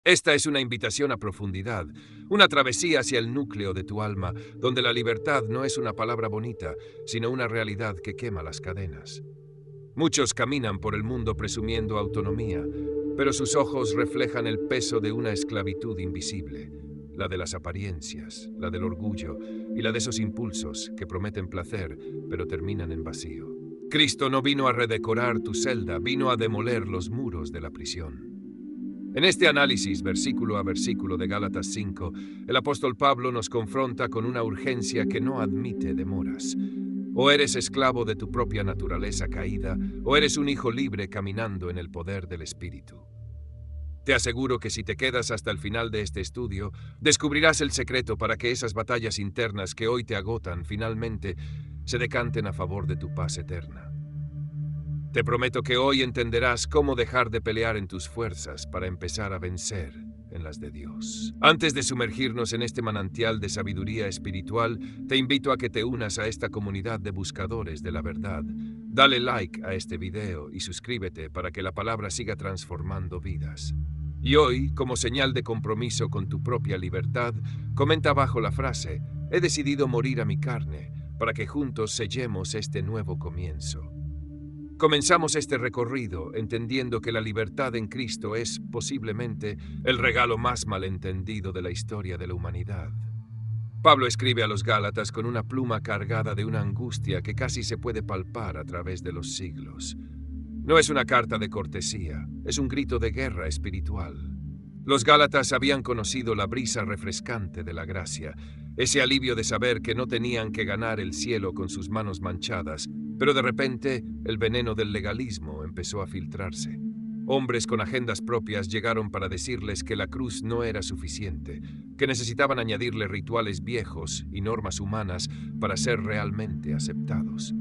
Esta es una invitación a profundidad, una travesía hacia el núcleo de tu alma, donde la libertad no es una palabra bonita, sino una realidad que quema las cadenas. Muchos caminan por el mundo presumiendo autonomía, pero sus ojos reflejan el peso de una esclavitud invisible, la de las apariencias, la del orgullo y la de esos impulsos que prometen placer, pero terminan en vacío. Cristo no vino a redecorar tu celda, vino a demoler los muros de la prisión. En este análisis, versículo a versículo de Gálatas 5, el apóstol Pablo nos confronta con una urgencia que no admite demoras. O eres esclavo de tu propia naturaleza caída, o eres un hijo libre caminando en el poder del Espíritu. Te aseguro que si te quedas hasta el final de este estudio, descubrirás el secreto para que esas batallas internas que hoy te agotan finalmente se decanten a favor de tu paz eterna. Te prometo que hoy entenderás cómo dejar de pelear en tus fuerzas para empezar a vencer en las de Dios. Antes de sumergirnos en este manantial de sabiduría espiritual, te invito a que te unas a esta comunidad de buscadores de la verdad. Dale like a este video y suscríbete para que la palabra siga transformando vidas. Y hoy, como señal de compromiso con tu propia libertad, comenta abajo la frase: he decidido morir a mi carne, para que juntos sellemos este nuevo comienzo. Comenzamos este recorrido entendiendo que la libertad en Cristo es, posiblemente, el regalo más malentendido de la historia de la humanidad. Pablo escribe a los Gálatas con una pluma cargada de una angustia que casi se puede palpar a través de los siglos. No es una carta de cortesía, es un grito de guerra espiritual. Los Gálatas habían conocido la brisa refrescante de la gracia, ese alivio de saber que no tenían que ganar el cielo con sus manos manchadas, pero de repente el veneno del legalismo empezó a filtrarse. Hombres con agendas propias llegaron para decirles que la cruz no era suficiente, que necesitaban añadirle rituales viejos y normas humanas para ser realmente aceptados.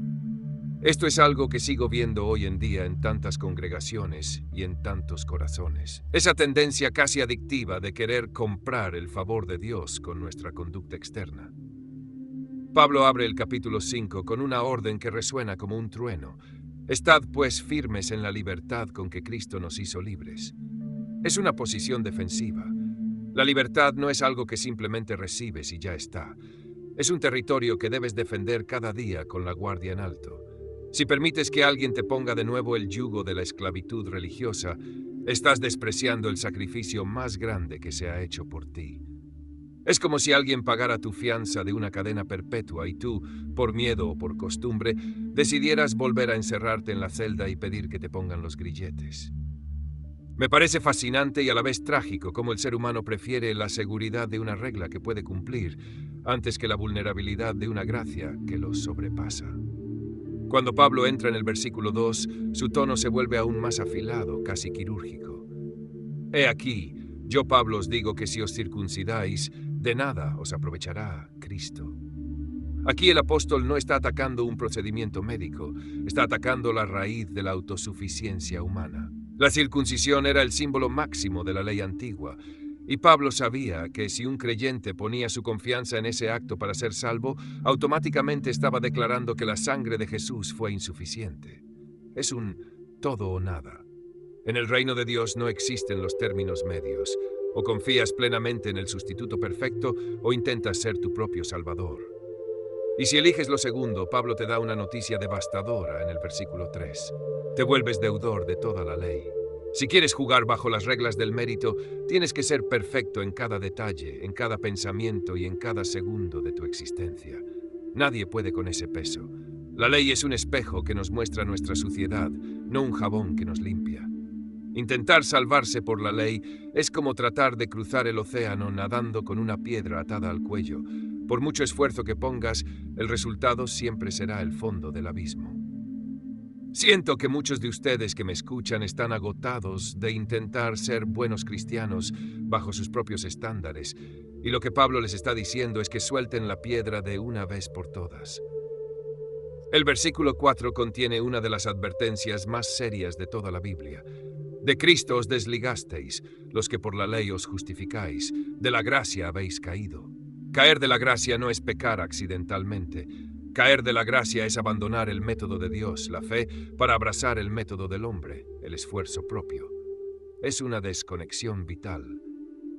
Esto es algo que sigo viendo hoy en día en tantas congregaciones y en tantos corazones. Esa tendencia casi adictiva de querer comprar el favor de Dios con nuestra conducta externa. Pablo abre el capítulo 5 con una orden que resuena como un trueno. Estad pues firmes en la libertad con que Cristo nos hizo libres. Es una posición defensiva. La libertad no es algo que simplemente recibes y ya está. Es un territorio que debes defender cada día con la guardia en alto. Si permites que alguien te ponga de nuevo el yugo de la esclavitud religiosa, estás despreciando el sacrificio más grande que se ha hecho por ti. Es como si alguien pagara tu fianza de una cadena perpetua y tú, por miedo o por costumbre, decidieras volver a encerrarte en la celda y pedir que te pongan los grilletes. Me parece fascinante y a la vez trágico cómo el ser humano prefiere la seguridad de una regla que puede cumplir antes que la vulnerabilidad de una gracia que los sobrepasa. Cuando Pablo entra en el versículo 2, su tono se vuelve aún más afilado, casi quirúrgico. He aquí, yo Pablo os digo que si os circuncidáis, de nada os aprovechará Cristo. Aquí el apóstol no está atacando un procedimiento médico, está atacando la raíz de la autosuficiencia humana. La circuncisión era el símbolo máximo de la ley antigua, y Pablo sabía que si un creyente ponía su confianza en ese acto para ser salvo, automáticamente estaba declarando que la sangre de Jesús fue insuficiente. Es un todo o nada. En el reino de Dios no existen los términos medios. O confías plenamente en el sustituto perfecto o intentas ser tu propio salvador. Y si eliges lo segundo, Pablo te da una noticia devastadora en el versículo 3. Te vuelves deudor de toda la ley. Si quieres jugar bajo las reglas del mérito, tienes que ser perfecto en cada detalle, en cada pensamiento y en cada segundo de tu existencia. Nadie puede con ese peso. La ley es un espejo que nos muestra nuestra suciedad, no un jabón que nos limpia. Intentar salvarse por la ley es como tratar de cruzar el océano nadando con una piedra atada al cuello. Por mucho esfuerzo que pongas, el resultado siempre será el fondo del abismo. Siento que muchos de ustedes que me escuchan están agotados de intentar ser buenos cristianos bajo sus propios estándares, y lo que Pablo les está diciendo es que suelten la piedra de una vez por todas. El versículo 4 contiene una de las advertencias más serias de toda la Biblia. De Cristo os desligasteis, los que por la ley os justificáis, de la gracia habéis caído. Caer de la gracia no es pecar accidentalmente. Caer de la gracia es abandonar el método de Dios, la fe, para abrazar el método del hombre, el esfuerzo propio. Es una desconexión vital.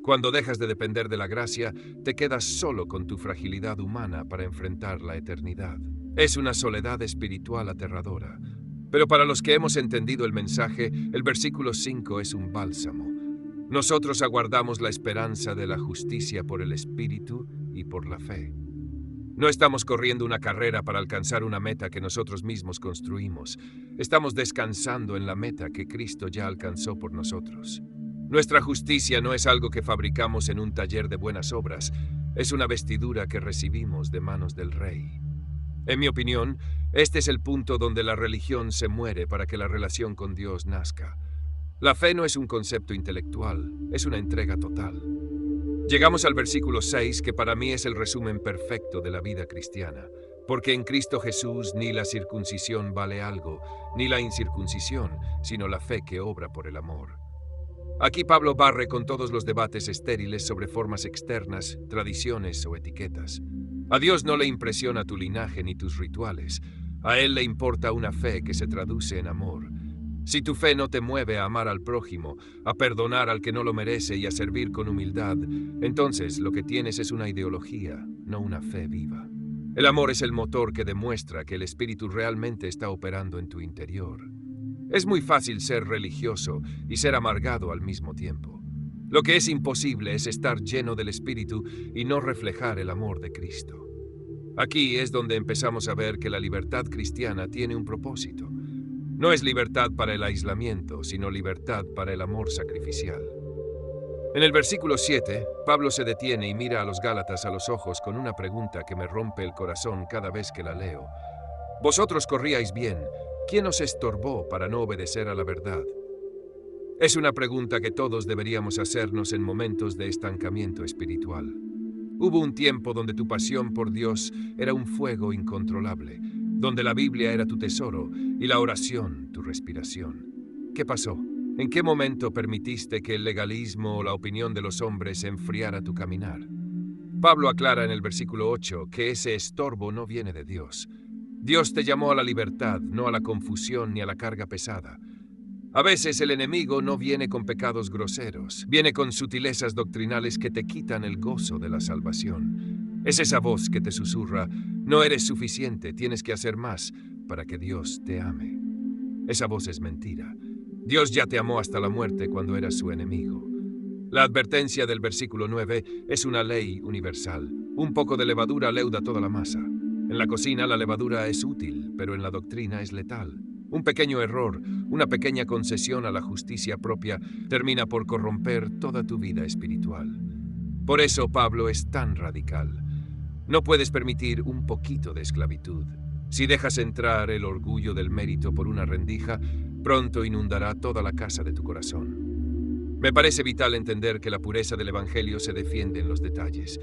Cuando dejas de depender de la gracia, te quedas solo con tu fragilidad humana para enfrentar la eternidad. Es una soledad espiritual aterradora. Pero para los que hemos entendido el mensaje, el versículo 5 es un bálsamo. Nosotros aguardamos la esperanza de la justicia por el Espíritu y por la fe. No estamos corriendo una carrera para alcanzar una meta que nosotros mismos construimos. Estamos descansando en la meta que Cristo ya alcanzó por nosotros. Nuestra justicia no es algo que fabricamos en un taller de buenas obras, es una vestidura que recibimos de manos del Rey. En mi opinión, este es el punto donde la religión se muere para que la relación con Dios nazca. La fe no es un concepto intelectual, es una entrega total. Llegamos al versículo 6, que para mí es el resumen perfecto de la vida cristiana. Porque en Cristo Jesús ni la circuncisión vale algo, ni la incircuncisión, sino la fe que obra por el amor. Aquí Pablo barre con todos los debates estériles sobre formas externas, tradiciones o etiquetas. A Dios no le impresiona tu linaje ni tus rituales. A Él le importa una fe que se traduce en amor. Si tu fe no te mueve a amar al prójimo, a perdonar al que no lo merece y a servir con humildad, entonces lo que tienes es una ideología, no una fe viva. El amor es el motor que demuestra que el Espíritu realmente está operando en tu interior. Es muy fácil ser religioso y ser amargado al mismo tiempo. Lo que es imposible es estar lleno del Espíritu y no reflejar el amor de Cristo. Aquí es donde empezamos a ver que la libertad cristiana tiene un propósito. No es libertad para el aislamiento, sino libertad para el amor sacrificial. En el versículo 7, Pablo se detiene y mira a los Gálatas a los ojos con una pregunta que me rompe el corazón cada vez que la leo. Vosotros corríais bien, ¿quién os estorbó para no obedecer a la verdad? Es una pregunta que todos deberíamos hacernos en momentos de estancamiento espiritual. Hubo un tiempo donde tu pasión por Dios era un fuego incontrolable, donde la Biblia era tu tesoro y la oración tu respiración. ¿Qué pasó? ¿En qué momento permitiste que el legalismo o la opinión de los hombres enfriara tu caminar? Pablo aclara en el versículo 8 que ese estorbo no viene de Dios. Dios te llamó a la libertad, no a la confusión ni a la carga pesada. A veces el enemigo no viene con pecados groseros, viene con sutilezas doctrinales que te quitan el gozo de la salvación. Es esa voz que te susurra, no eres suficiente, tienes que hacer más para que Dios te ame. Esa voz es mentira. Dios ya te amó hasta la muerte cuando eras su enemigo. La advertencia del versículo 9 es una ley universal. Un poco de levadura leuda toda la masa. En la cocina la levadura es útil, pero en la doctrina es letal. Un pequeño error, una pequeña concesión a la justicia propia, termina por corromper toda tu vida espiritual. Por eso Pablo es tan radical. No puedes permitir un poquito de esclavitud. Si dejas entrar el orgullo del mérito por una rendija, pronto inundará toda la casa de tu corazón. Me parece vital entender que la pureza del Evangelio se defiende en los detalles.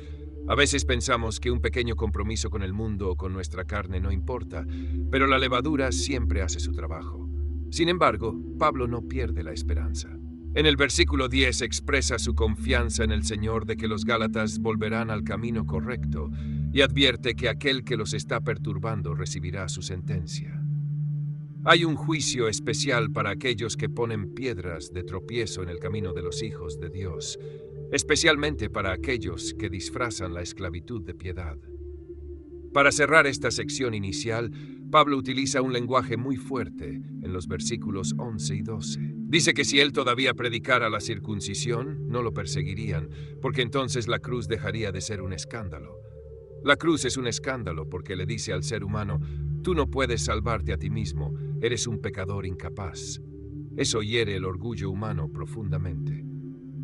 A veces pensamos que un pequeño compromiso con el mundo o con nuestra carne no importa, pero la levadura siempre hace su trabajo. Sin embargo, Pablo no pierde la esperanza. En el versículo 10 expresa su confianza en el Señor de que los Gálatas volverán al camino correcto y advierte que aquel que los está perturbando recibirá su sentencia. Hay un juicio especial para aquellos que ponen piedras de tropiezo en el camino de los hijos de Dios, especialmente para aquellos que disfrazan la esclavitud de piedad. Para cerrar esta sección inicial, Pablo utiliza un lenguaje muy fuerte en los versículos 11 y 12. Dice que si él todavía predicara la circuncisión, no lo perseguirían, porque entonces la cruz dejaría de ser un escándalo. La cruz es un escándalo porque le dice al ser humano, tú no puedes salvarte a ti mismo, eres un pecador incapaz. Eso hiere el orgullo humano profundamente.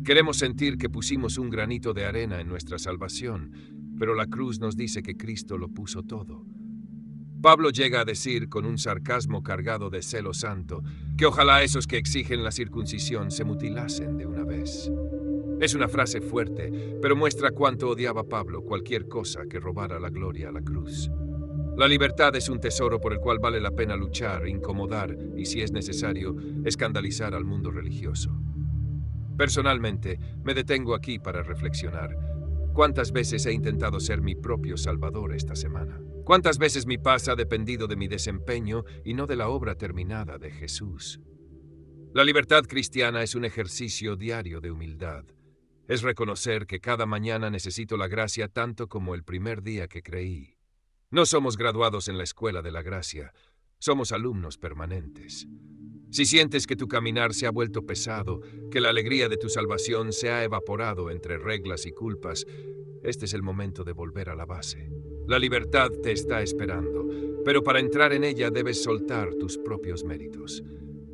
Queremos sentir que pusimos un granito de arena en nuestra salvación, pero la cruz nos dice que Cristo lo puso todo. Pablo llega a decir con un sarcasmo cargado de celo santo que ojalá esos que exigen la circuncisión se mutilasen de una vez. Es una frase fuerte, pero muestra cuánto odiaba Pablo cualquier cosa que robara la gloria a la cruz. La libertad es un tesoro por el cual vale la pena luchar, incomodar y, si es necesario, escandalizar al mundo religioso. Personalmente, me detengo aquí para reflexionar. ¿Cuántas veces he intentado ser mi propio salvador esta semana? ¿Cuántas veces mi paz ha dependido de mi desempeño y no de la obra terminada de Jesús? La libertad cristiana es un ejercicio diario de humildad. Es reconocer que cada mañana necesito la gracia tanto como el primer día que creí. No somos graduados en la escuela de la gracia, somos alumnos permanentes. Si sientes que tu caminar se ha vuelto pesado, que la alegría de tu salvación se ha evaporado entre reglas y culpas, este es el momento de volver a la base. La libertad te está esperando, pero para entrar en ella debes soltar tus propios méritos.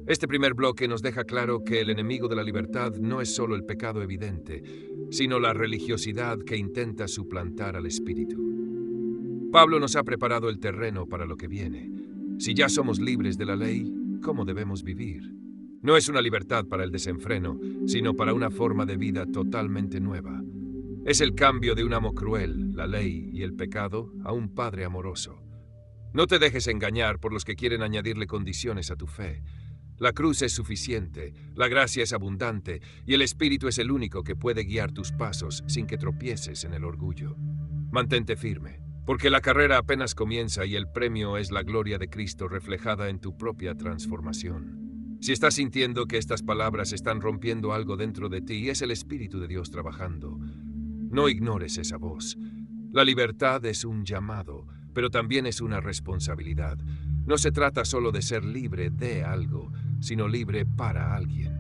Este primer bloque nos deja claro que el enemigo de la libertad no es solo el pecado evidente, sino la religiosidad que intenta suplantar al espíritu. Pablo nos ha preparado el terreno para lo que viene. Si ya somos libres de la ley, ¿cómo debemos vivir? No es una libertad para el desenfreno, sino para una forma de vida totalmente nueva. Es el cambio de un amo cruel, la ley y el pecado, a un Padre amoroso. No te dejes engañar por los que quieren añadirle condiciones a tu fe. La cruz es suficiente, la gracia es abundante y el Espíritu es el único que puede guiar tus pasos sin que tropieces en el orgullo. Mantente firme, porque la carrera apenas comienza y el premio es la gloria de Cristo reflejada en tu propia transformación. Si estás sintiendo que estas palabras están rompiendo algo dentro de ti, es el Espíritu de Dios trabajando. No ignores esa voz. La libertad es un llamado, pero también es una responsabilidad. No se trata solo de ser libre de algo, sino libre para alguien.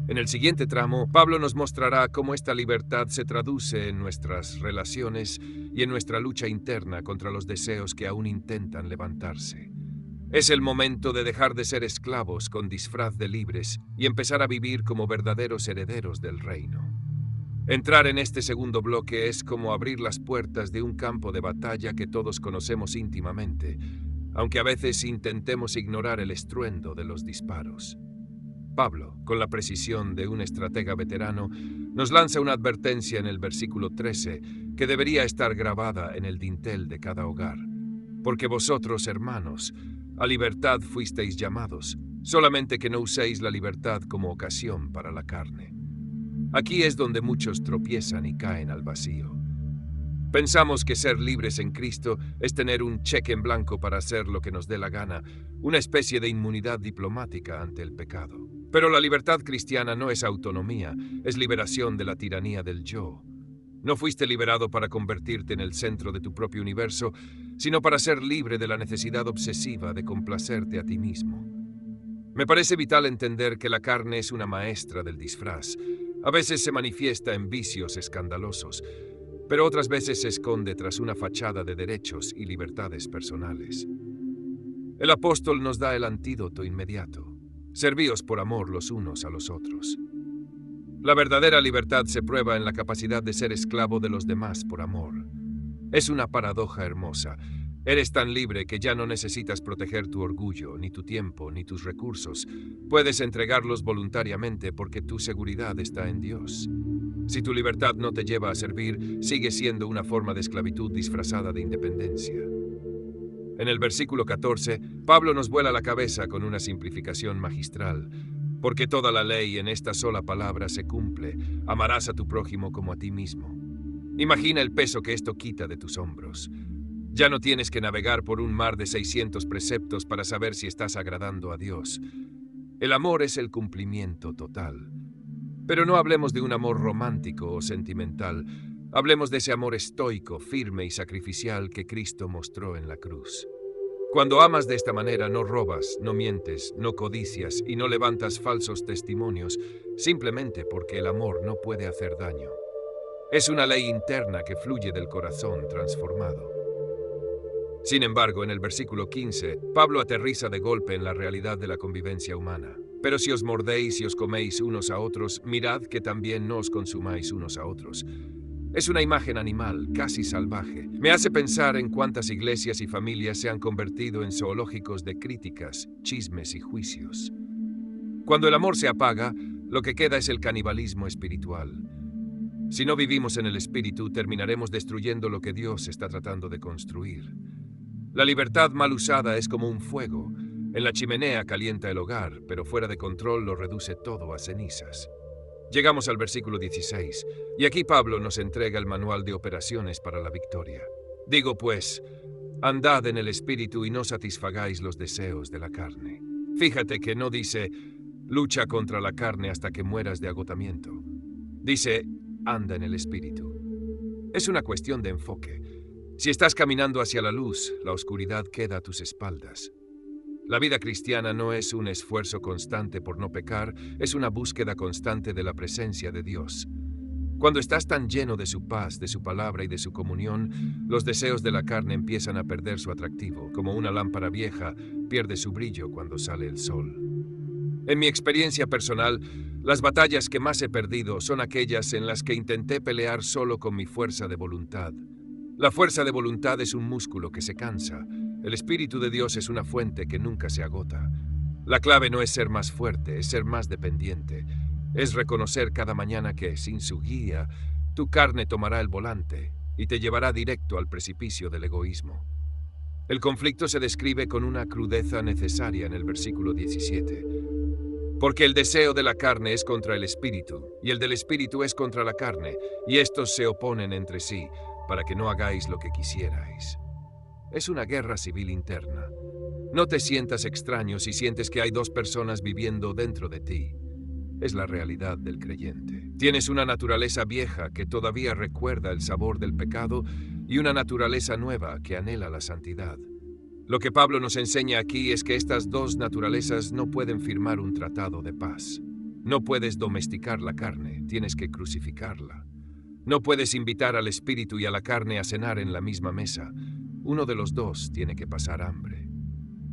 En el siguiente tramo, Pablo nos mostrará cómo esta libertad se traduce en nuestras relaciones y en nuestra lucha interna contra los deseos que aún intentan levantarse. Es el momento de dejar de ser esclavos con disfraz de libres y empezar a vivir como verdaderos herederos del reino. Entrar en este segundo bloque es como abrir las puertas de un campo de batalla que todos conocemos íntimamente, aunque a veces intentemos ignorar el estruendo de los disparos. Pablo, con la precisión de un estratega veterano, nos lanza una advertencia en el versículo 13 que debería estar grabada en el dintel de cada hogar. Porque vosotros, hermanos, a libertad fuisteis llamados, solamente que no uséis la libertad como ocasión para la carne. Aquí es donde muchos tropiezan y caen al vacío. Pensamos que ser libres en Cristo es tener un cheque en blanco para hacer lo que nos dé la gana, una especie de inmunidad diplomática ante el pecado. Pero la libertad cristiana no es autonomía, es liberación de la tiranía del yo. No fuiste liberado para convertirte en el centro de tu propio universo, sino para ser libre de la necesidad obsesiva de complacerte a ti mismo. Me parece vital entender que la carne es una maestra del disfraz. A veces se manifiesta en vicios escandalosos, pero otras veces se esconde tras una fachada de derechos y libertades personales. El apóstol nos da el antídoto inmediato. Servíos por amor los unos a los otros. La verdadera libertad se prueba en la capacidad de ser esclavo de los demás por amor. Es una paradoja hermosa. Eres tan libre que ya no necesitas proteger tu orgullo, ni tu tiempo, ni tus recursos. Puedes entregarlos voluntariamente porque tu seguridad está en Dios. Si tu libertad no te lleva a servir, sigue siendo una forma de esclavitud disfrazada de independencia. En el versículo 14, Pablo nos vuela la cabeza con una simplificación magistral. Porque toda la ley en esta sola palabra se cumple: amarás a tu prójimo como a ti mismo. Imagina el peso que esto quita de tus hombros. Ya no tienes que navegar por un mar de 600 preceptos para saber si estás agradando a Dios. El amor es el cumplimiento total. Pero no hablemos de un amor romántico o sentimental. Hablemos de ese amor estoico, firme y sacrificial que Cristo mostró en la cruz. Cuando amas de esta manera, no robas, no mientes, no codicias y no levantas falsos testimonios, simplemente porque el amor no puede hacer daño. Es una ley interna que fluye del corazón transformado. Sin embargo, en el versículo 15, Pablo aterriza de golpe en la realidad de la convivencia humana. Pero si os mordéis y os coméis unos a otros, mirad que también no os consumáis unos a otros. Es una imagen animal, casi salvaje. Me hace pensar en cuántas iglesias y familias se han convertido en zoológicos de críticas, chismes y juicios. Cuando el amor se apaga, lo que queda es el canibalismo espiritual. Si no vivimos en el espíritu, terminaremos destruyendo lo que Dios está tratando de construir. La libertad mal usada es como un fuego. En la chimenea calienta el hogar, pero fuera de control lo reduce todo a cenizas. Llegamos al versículo 16, y aquí Pablo nos entrega el manual de operaciones para la victoria. Digo pues, andad en el espíritu y no satisfagáis los deseos de la carne. Fíjate que no dice, lucha contra la carne hasta que mueras de agotamiento. Dice, anda en el Espíritu. Es una cuestión de enfoque. Si estás caminando hacia la luz, la oscuridad queda a tus espaldas. La vida cristiana no es un esfuerzo constante por no pecar, es una búsqueda constante de la presencia de Dios. Cuando estás tan lleno de su paz, de su palabra y de su comunión, los deseos de la carne empiezan a perder su atractivo, como una lámpara vieja pierde su brillo cuando sale el sol. En mi experiencia personal, las batallas que más he perdido son aquellas en las que intenté pelear solo con mi fuerza de voluntad. La fuerza de voluntad es un músculo que se cansa. El Espíritu de Dios es una fuente que nunca se agota. La clave no es ser más fuerte, es ser más dependiente. Es reconocer cada mañana que, sin su guía, tu carne tomará el volante y te llevará directo al precipicio del egoísmo. El conflicto se describe con una crudeza necesaria en el versículo 17. Porque el deseo de la carne es contra el Espíritu, y el del Espíritu es contra la carne, y estos se oponen entre sí, para que no hagáis lo que quisierais. Es una guerra civil interna. No te sientas extraño si sientes que hay dos personas viviendo dentro de ti. Es la realidad del creyente. Tienes una naturaleza vieja que todavía recuerda el sabor del pecado y una naturaleza nueva que anhela la santidad. Lo que Pablo nos enseña aquí es que estas dos naturalezas no pueden firmar un tratado de paz. No puedes domesticar la carne, tienes que crucificarla. No puedes invitar al espíritu y a la carne a cenar en la misma mesa. Uno de los dos tiene que pasar hambre.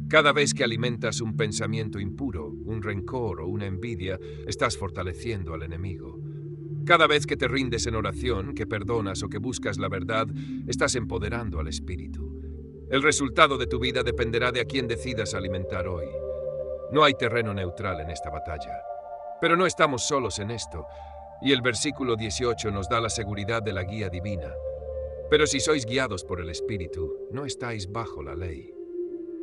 Cada vez que alimentas un pensamiento impuro, un rencor o una envidia, estás fortaleciendo al enemigo. Cada vez que te rindes en oración, que perdonas o que buscas la verdad, estás empoderando al espíritu. El resultado de tu vida dependerá de a quién decidas alimentar hoy. No hay terreno neutral en esta batalla. Pero no estamos solos en esto, y el versículo 18 nos da la seguridad de la guía divina. Pero si sois guiados por el Espíritu, no estáis bajo la ley.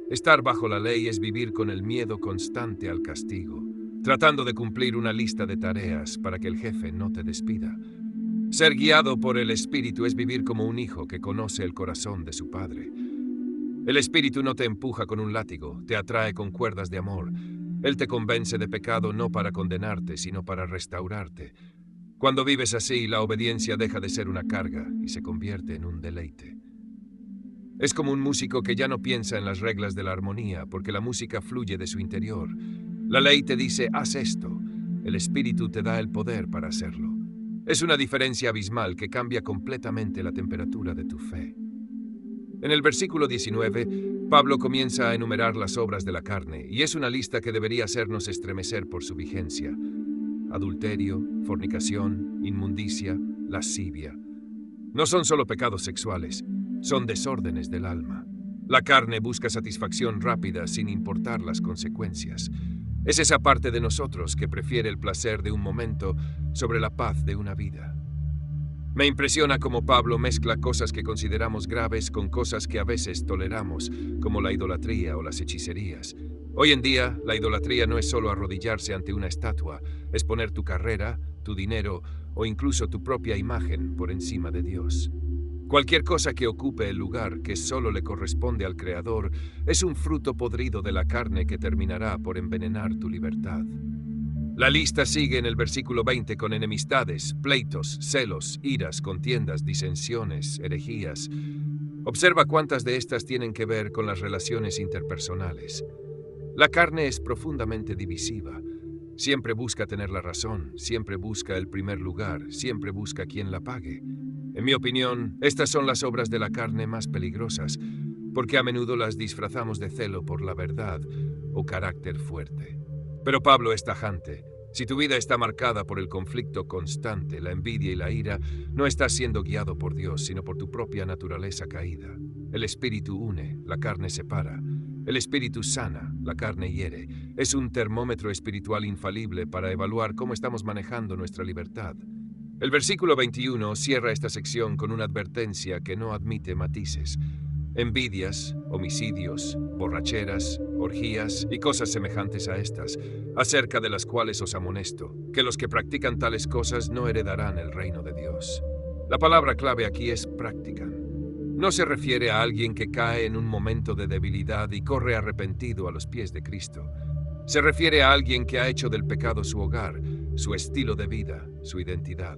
Estar bajo la ley es vivir con el miedo constante al castigo, tratando de cumplir una lista de tareas para que el jefe no te despida. Ser guiado por el Espíritu es vivir como un hijo que conoce el corazón de su padre. El Espíritu no te empuja con un látigo, te atrae con cuerdas de amor. Él te convence de pecado no para condenarte, sino para restaurarte. Cuando vives así, la obediencia deja de ser una carga y se convierte en un deleite. Es como un músico que ya no piensa en las reglas de la armonía, porque la música fluye de su interior. La ley te dice, haz esto. El Espíritu te da el poder para hacerlo. Es una diferencia abismal que cambia completamente la temperatura de tu fe. En el versículo 19, Pablo comienza a enumerar las obras de la carne, y es una lista que debería hacernos estremecer por su vigencia. Adulterio, fornicación, inmundicia, lascivia. No son solo pecados sexuales, son desórdenes del alma. La carne busca satisfacción rápida sin importar las consecuencias. Es esa parte de nosotros que prefiere el placer de un momento sobre la paz de una vida. Me impresiona cómo Pablo mezcla cosas que consideramos graves con cosas que a veces toleramos, como la idolatría o las hechicerías. Hoy en día, la idolatría no es solo arrodillarse ante una estatua, es poner tu carrera, tu dinero o incluso tu propia imagen por encima de Dios. Cualquier cosa que ocupe el lugar que solo le corresponde al Creador es un fruto podrido de la carne que terminará por envenenar tu libertad. La lista sigue en el versículo 20 con enemistades, pleitos, celos, iras, contiendas, disensiones, herejías. Observa cuántas de estas tienen que ver con las relaciones interpersonales. La carne es profundamente divisiva. Siempre busca tener la razón, siempre busca el primer lugar, siempre busca quien la pague. En mi opinión, estas son las obras de la carne más peligrosas, porque a menudo las disfrazamos de celo por la verdad o carácter fuerte. Pero Pablo es tajante. Si tu vida está marcada por el conflicto constante, la envidia y la ira, no estás siendo guiado por Dios, sino por tu propia naturaleza caída. El Espíritu une, la carne separa. El Espíritu sana, la carne hiere. Es un termómetro espiritual infalible para evaluar cómo estamos manejando nuestra libertad. El versículo 21 cierra esta sección con una advertencia que no admite matices. Envidias, homicidios, borracheras, orgías y cosas semejantes a estas, acerca de las cuales os amonesto, que los que practican tales cosas no heredarán el reino de Dios. La palabra clave aquí es practican. No se refiere a alguien que cae en un momento de debilidad y corre arrepentido a los pies de Cristo. Se refiere a alguien que ha hecho del pecado su hogar, su estilo de vida, su identidad.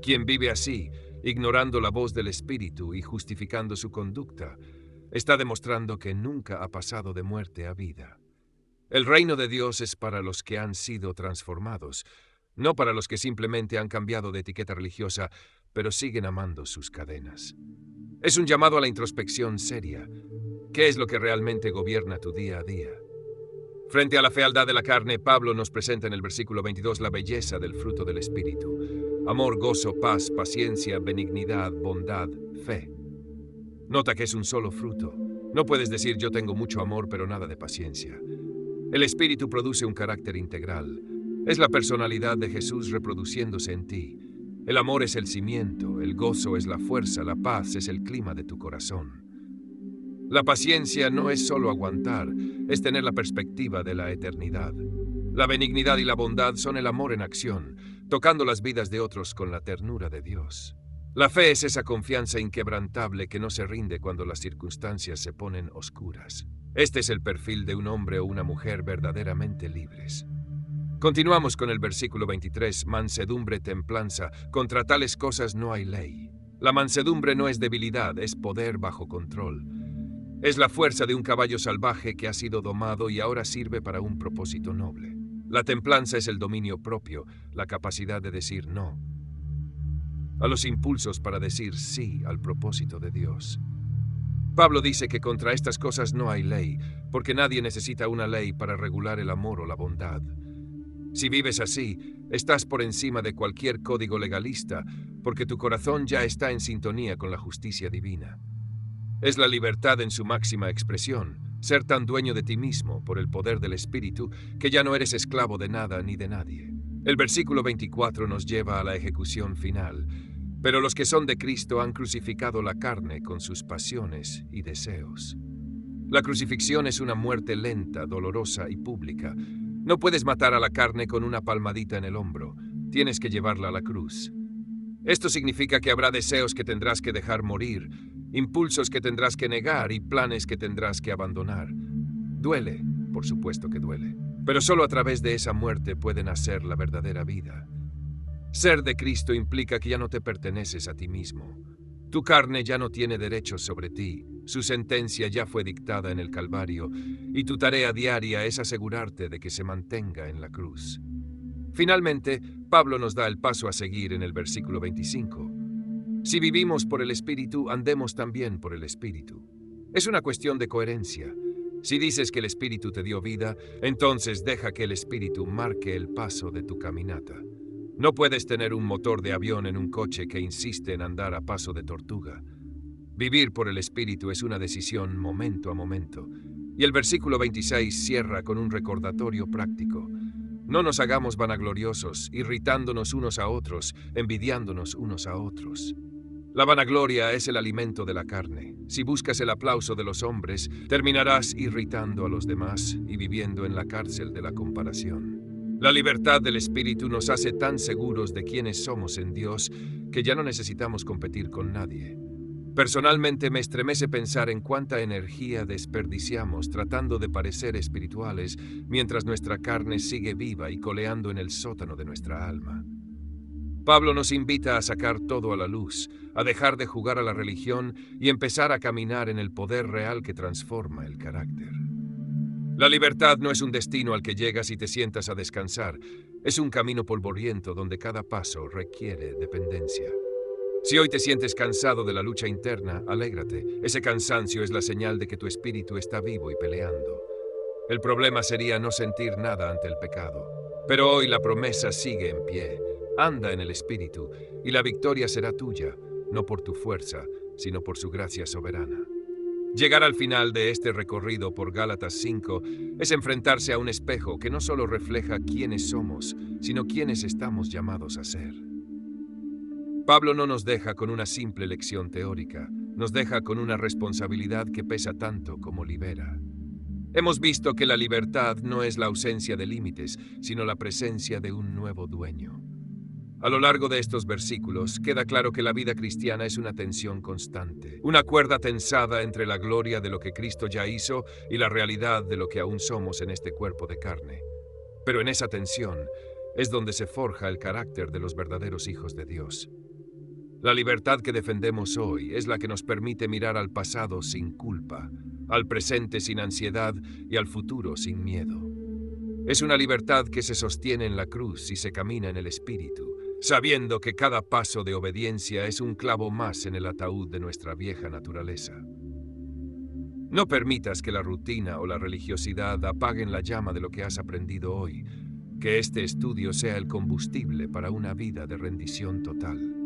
Quien vive así, ignorando la voz del Espíritu y justificando su conducta, está demostrando que nunca ha pasado de muerte a vida. El reino de Dios es para los que han sido transformados, no para los que simplemente han cambiado de etiqueta religiosa, pero siguen amando sus cadenas. Es un llamado a la introspección seria. ¿Qué es lo que realmente gobierna tu día a día? Frente a la fealdad de la carne, Pablo nos presenta en el versículo 22 la belleza del fruto del Espíritu: amor, gozo, paz, paciencia, benignidad, bondad, fe. Nota que es un solo fruto. No puedes decir yo tengo mucho amor pero nada de paciencia. El Espíritu produce un carácter integral. Es la personalidad de Jesús reproduciéndose en ti. El amor es el cimiento, el gozo es la fuerza, la paz es el clima de tu corazón. La paciencia no es solo aguantar, es tener la perspectiva de la eternidad. La benignidad y la bondad son el amor en acción, tocando las vidas de otros con la ternura de Dios. La fe es esa confianza inquebrantable que no se rinde cuando las circunstancias se ponen oscuras. Este es el perfil de un hombre o una mujer verdaderamente libres. Continuamos con el versículo 23, mansedumbre, templanza. Contra tales cosas no hay ley. La mansedumbre no es debilidad, es poder bajo control. Es la fuerza de un caballo salvaje que ha sido domado y ahora sirve para un propósito noble. La templanza es el dominio propio, la capacidad de decir no a los impulsos para decir sí al propósito de Dios. Pablo dice que contra estas cosas no hay ley, porque nadie necesita una ley para regular el amor o la bondad. Si vives así, estás por encima de cualquier código legalista, porque tu corazón ya está en sintonía con la justicia divina. Es la libertad en su máxima expresión, ser tan dueño de ti mismo por el poder del Espíritu que ya no eres esclavo de nada ni de nadie. El versículo 24 nos lleva a la ejecución final. Pero los que son de Cristo han crucificado la carne con sus pasiones y deseos. La crucifixión es una muerte lenta, dolorosa y pública. No puedes matar a la carne con una palmadita en el hombro. Tienes que llevarla a la cruz. Esto significa que habrá deseos que tendrás que dejar morir, impulsos que tendrás que negar y planes que tendrás que abandonar. Duele, por supuesto que duele, pero solo a través de esa muerte puede nacer la verdadera vida. Ser de Cristo implica que ya no te perteneces a ti mismo. Tu carne ya no tiene derechos sobre ti, su sentencia ya fue dictada en el Calvario, y tu tarea diaria es asegurarte de que se mantenga en la cruz. Finalmente, Pablo nos da el paso a seguir en el versículo 25. Si vivimos por el Espíritu, andemos también por el Espíritu. Es una cuestión de coherencia. Si dices que el Espíritu te dio vida, entonces deja que el Espíritu marque el paso de tu caminata. No puedes tener un motor de avión en un coche que insiste en andar a paso de tortuga. Vivir por el Espíritu es una decisión momento a momento. Y el versículo 26 cierra con un recordatorio práctico. No nos hagamos vanagloriosos, irritándonos unos a otros, envidiándonos unos a otros. La vanagloria es el alimento de la carne. Si buscas el aplauso de los hombres, terminarás irritando a los demás y viviendo en la cárcel de la comparación. La libertad del Espíritu nos hace tan seguros de quiénes somos en Dios que ya no necesitamos competir con nadie. Personalmente me estremece pensar en cuánta energía desperdiciamos tratando de parecer espirituales mientras nuestra carne sigue viva y coleando en el sótano de nuestra alma. Pablo nos invita a sacar todo a la luz, a dejar de jugar a la religión y empezar a caminar en el poder real que transforma el carácter. La libertad no es un destino al que llegas y te sientas a descansar. Es un camino polvoriento donde cada paso requiere dependencia. Si hoy te sientes cansado de la lucha interna, alégrate. Ese cansancio es la señal de que tu espíritu está vivo y peleando. El problema sería no sentir nada ante el pecado. Pero hoy la promesa sigue en pie. Anda en el Espíritu y la victoria será tuya, no por tu fuerza, sino por su gracia soberana. Llegar al final de este recorrido por Gálatas 5 es enfrentarse a un espejo que no solo refleja quiénes somos, sino quiénes estamos llamados a ser. Pablo no nos deja con una simple lección teórica, nos deja con una responsabilidad que pesa tanto como libera. Hemos visto que la libertad no es la ausencia de límites, sino la presencia de un nuevo dueño. A lo largo de estos versículos, queda claro que la vida cristiana es una tensión constante, una cuerda tensada entre la gloria de lo que Cristo ya hizo y la realidad de lo que aún somos en este cuerpo de carne. Pero en esa tensión es donde se forja el carácter de los verdaderos hijos de Dios. La libertad que defendemos hoy es la que nos permite mirar al pasado sin culpa, al presente sin ansiedad y al futuro sin miedo. Es una libertad que se sostiene en la cruz y se camina en el Espíritu, sabiendo que cada paso de obediencia es un clavo más en el ataúd de nuestra vieja naturaleza. No permitas que la rutina o la religiosidad apaguen la llama de lo que has aprendido hoy, que este estudio sea el combustible para una vida de rendición total.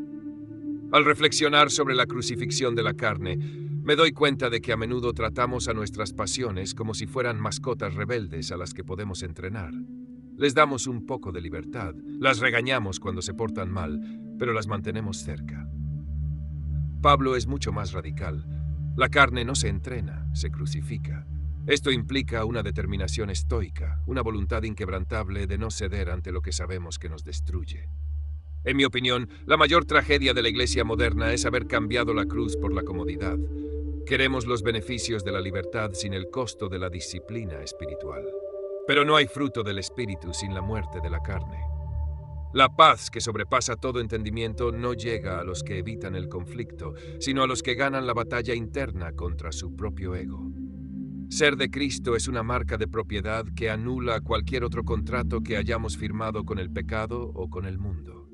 Al reflexionar sobre la crucifixión de la carne, me doy cuenta de que a menudo tratamos a nuestras pasiones como si fueran mascotas rebeldes a las que podemos entrenar. Les damos un poco de libertad, las regañamos cuando se portan mal, pero las mantenemos cerca. Pablo es mucho más radical. La carne no se entrena, se crucifica. Esto implica una determinación estoica, una voluntad inquebrantable de no ceder ante lo que sabemos que nos destruye. En mi opinión, la mayor tragedia de la Iglesia moderna es haber cambiado la cruz por la comodidad. Queremos los beneficios de la libertad sin el costo de la disciplina espiritual. Pero no hay fruto del Espíritu sin la muerte de la carne. La paz que sobrepasa todo entendimiento no llega a los que evitan el conflicto, sino a los que ganan la batalla interna contra su propio ego. Ser de Cristo es una marca de propiedad que anula cualquier otro contrato que hayamos firmado con el pecado o con el mundo.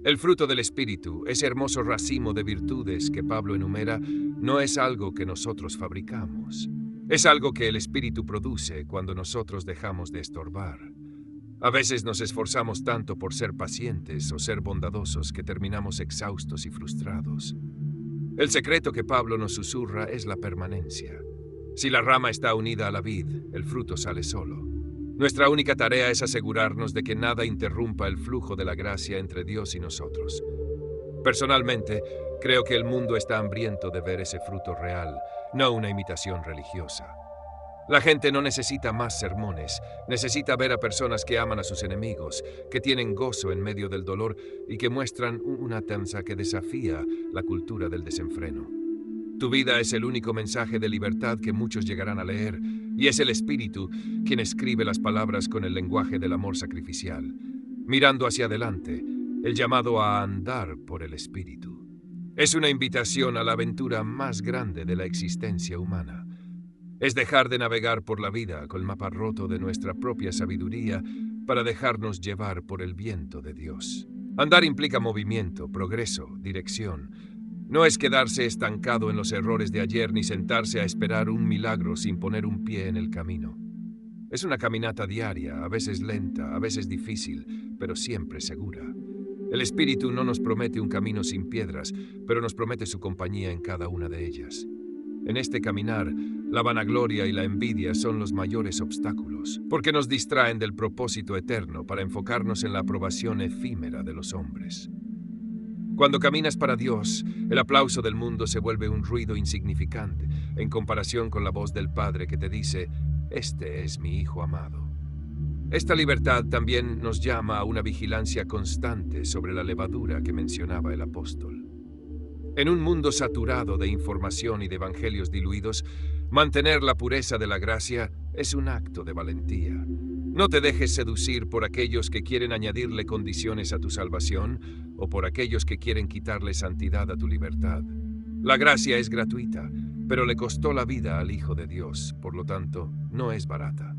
El fruto del Espíritu, ese hermoso racimo de virtudes que Pablo enumera, no es algo que nosotros fabricamos. Es algo que el Espíritu produce cuando nosotros dejamos de estorbar. A veces nos esforzamos tanto por ser pacientes o ser bondadosos que terminamos exhaustos y frustrados. El secreto que Pablo nos susurra es la permanencia. Si la rama está unida a la vid, el fruto sale solo. Nuestra única tarea es asegurarnos de que nada interrumpa el flujo de la gracia entre Dios y nosotros. Personalmente, creo que el mundo está hambriento de ver ese fruto real, no una imitación religiosa. La gente no necesita más sermones, necesita ver a personas que aman a sus enemigos, que tienen gozo en medio del dolor y que muestran una danza que desafía la cultura del desenfreno. Tu vida es el único mensaje de libertad que muchos llegarán a leer, y es el Espíritu quien escribe las palabras con el lenguaje del amor sacrificial. Mirando hacia adelante, el llamado a andar por el Espíritu. Es una invitación a la aventura más grande de la existencia humana. Es dejar de navegar por la vida con el mapa roto de nuestra propia sabiduría para dejarnos llevar por el viento de Dios. Andar implica movimiento, progreso, dirección. No es quedarse estancado en los errores de ayer ni sentarse a esperar un milagro sin poner un pie en el camino. Es una caminata diaria, a veces lenta, a veces difícil, pero siempre segura. El Espíritu no nos promete un camino sin piedras, pero nos promete su compañía en cada una de ellas. En este caminar, la vanagloria y la envidia son los mayores obstáculos, porque nos distraen del propósito eterno para enfocarnos en la aprobación efímera de los hombres. Cuando caminas para Dios, el aplauso del mundo se vuelve un ruido insignificante en comparación con la voz del Padre que te dice, «Este es mi Hijo amado». Esta libertad también nos llama a una vigilancia constante sobre la levadura que mencionaba el apóstol. En un mundo saturado de información y de evangelios diluidos, mantener la pureza de la gracia es un acto de valentía. No te dejes seducir por aquellos que quieren añadirle condiciones a tu salvación o por aquellos que quieren quitarle santidad a tu libertad. La gracia es gratuita, pero le costó la vida al Hijo de Dios, por lo tanto, no es barata.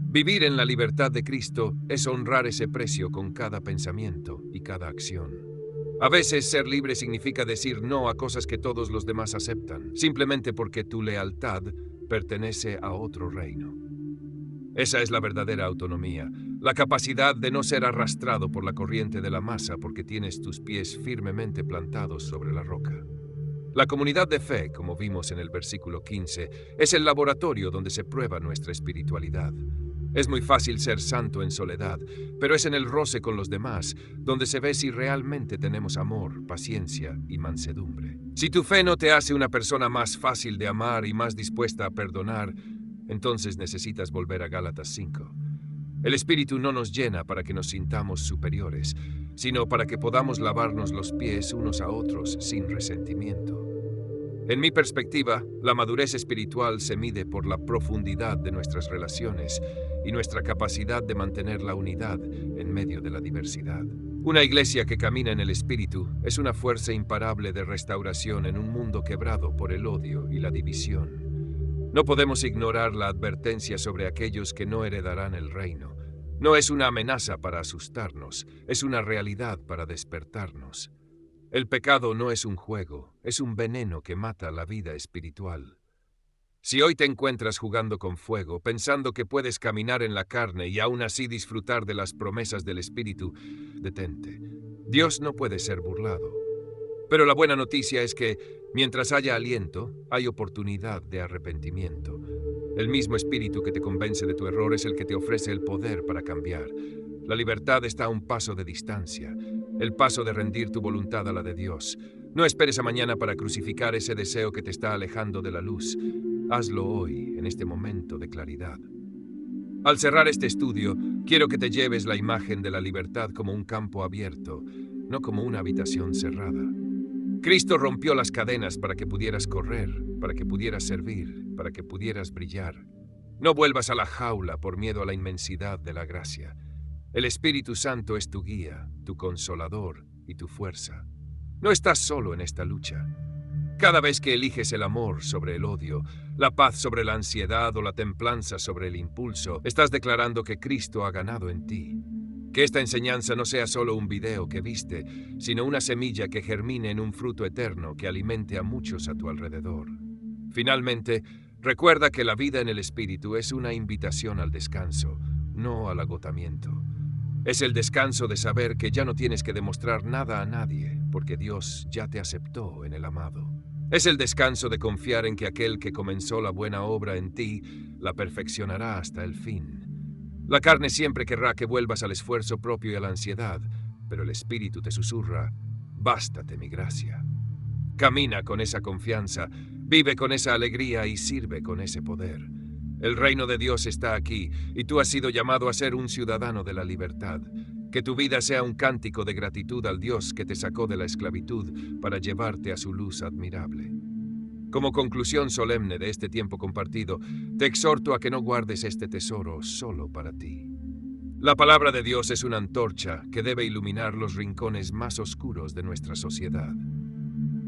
Vivir en la libertad de Cristo es honrar ese precio con cada pensamiento y cada acción. A veces ser libre significa decir no a cosas que todos los demás aceptan, simplemente porque tu lealtad pertenece a otro reino. Esa es la verdadera autonomía, la capacidad de no ser arrastrado por la corriente de la masa porque tienes tus pies firmemente plantados sobre la roca. La comunidad de fe, como vimos en el versículo 15, es el laboratorio donde se prueba nuestra espiritualidad. Es muy fácil ser santo en soledad, pero es en el roce con los demás donde se ve si realmente tenemos amor, paciencia y mansedumbre. Si tu fe no te hace una persona más fácil de amar y más dispuesta a perdonar, entonces necesitas volver a Gálatas 5. El Espíritu no nos llena para que nos sintamos superiores, sino para que podamos lavarnos los pies unos a otros sin resentimiento. En mi perspectiva, la madurez espiritual se mide por la profundidad de nuestras relaciones y nuestra capacidad de mantener la unidad en medio de la diversidad. Una iglesia que camina en el Espíritu es una fuerza imparable de restauración en un mundo quebrado por el odio y la división. No podemos ignorar la advertencia sobre aquellos que no heredarán el reino. No es una amenaza para asustarnos, es una realidad para despertarnos. El pecado no es un juego, es un veneno que mata la vida espiritual. Si hoy te encuentras jugando con fuego, pensando que puedes caminar en la carne y aún así disfrutar de las promesas del Espíritu, detente. Dios no puede ser burlado. Pero la buena noticia es que, mientras haya aliento, hay oportunidad de arrepentimiento. El mismo Espíritu que te convence de tu error es el que te ofrece el poder para cambiar. La libertad está a un paso de distancia, el paso de rendir tu voluntad a la de Dios. No esperes a mañana para crucificar ese deseo que te está alejando de la luz. Hazlo hoy, en este momento de claridad. Al cerrar este estudio, quiero que te lleves la imagen de la libertad como un campo abierto, no como una habitación cerrada. Cristo rompió las cadenas para que pudieras correr, para que pudieras servir, para que pudieras brillar. No vuelvas a la jaula por miedo a la inmensidad de la gracia. El Espíritu Santo es tu guía, tu consolador y tu fuerza. No estás solo en esta lucha. Cada vez que eliges el amor sobre el odio, la paz sobre la ansiedad o la templanza sobre el impulso, estás declarando que Cristo ha ganado en ti. Que esta enseñanza no sea solo un video que viste, sino una semilla que germine en un fruto eterno que alimente a muchos a tu alrededor. Finalmente, recuerda que la vida en el Espíritu es una invitación al descanso, no al agotamiento. Es el descanso de saber que ya no tienes que demostrar nada a nadie, porque Dios ya te aceptó en el amado. Es el descanso de confiar en que aquel que comenzó la buena obra en ti, la perfeccionará hasta el fin. La carne siempre querrá que vuelvas al esfuerzo propio y a la ansiedad, pero el Espíritu te susurra, bástate mi gracia. Camina con esa confianza, vive con esa alegría y sirve con ese poder. El reino de Dios está aquí, y tú has sido llamado a ser un ciudadano de la libertad. Que tu vida sea un cántico de gratitud al Dios que te sacó de la esclavitud para llevarte a su luz admirable. Como conclusión solemne de este tiempo compartido, te exhorto a que no guardes este tesoro solo para ti. La palabra de Dios es una antorcha que debe iluminar los rincones más oscuros de nuestra sociedad.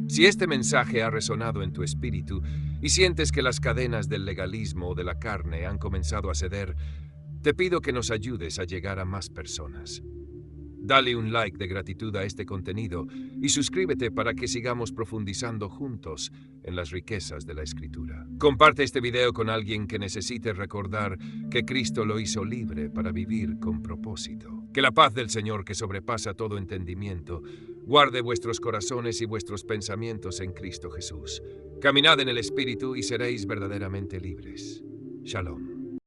Si este mensaje ha resonado en tu espíritu y sientes que las cadenas del legalismo o de la carne han comenzado a ceder, te pido que nos ayudes a llegar a más personas. Dale un like de gratitud a este contenido y suscríbete para que sigamos profundizando juntos en las riquezas de la Escritura. Comparte este video con alguien que necesite recordar que Cristo lo hizo libre para vivir con propósito. Que la paz del Señor, que sobrepasa todo entendimiento, guarde vuestros corazones y vuestros pensamientos en Cristo Jesús. Caminad en el Espíritu y seréis verdaderamente libres. Shalom.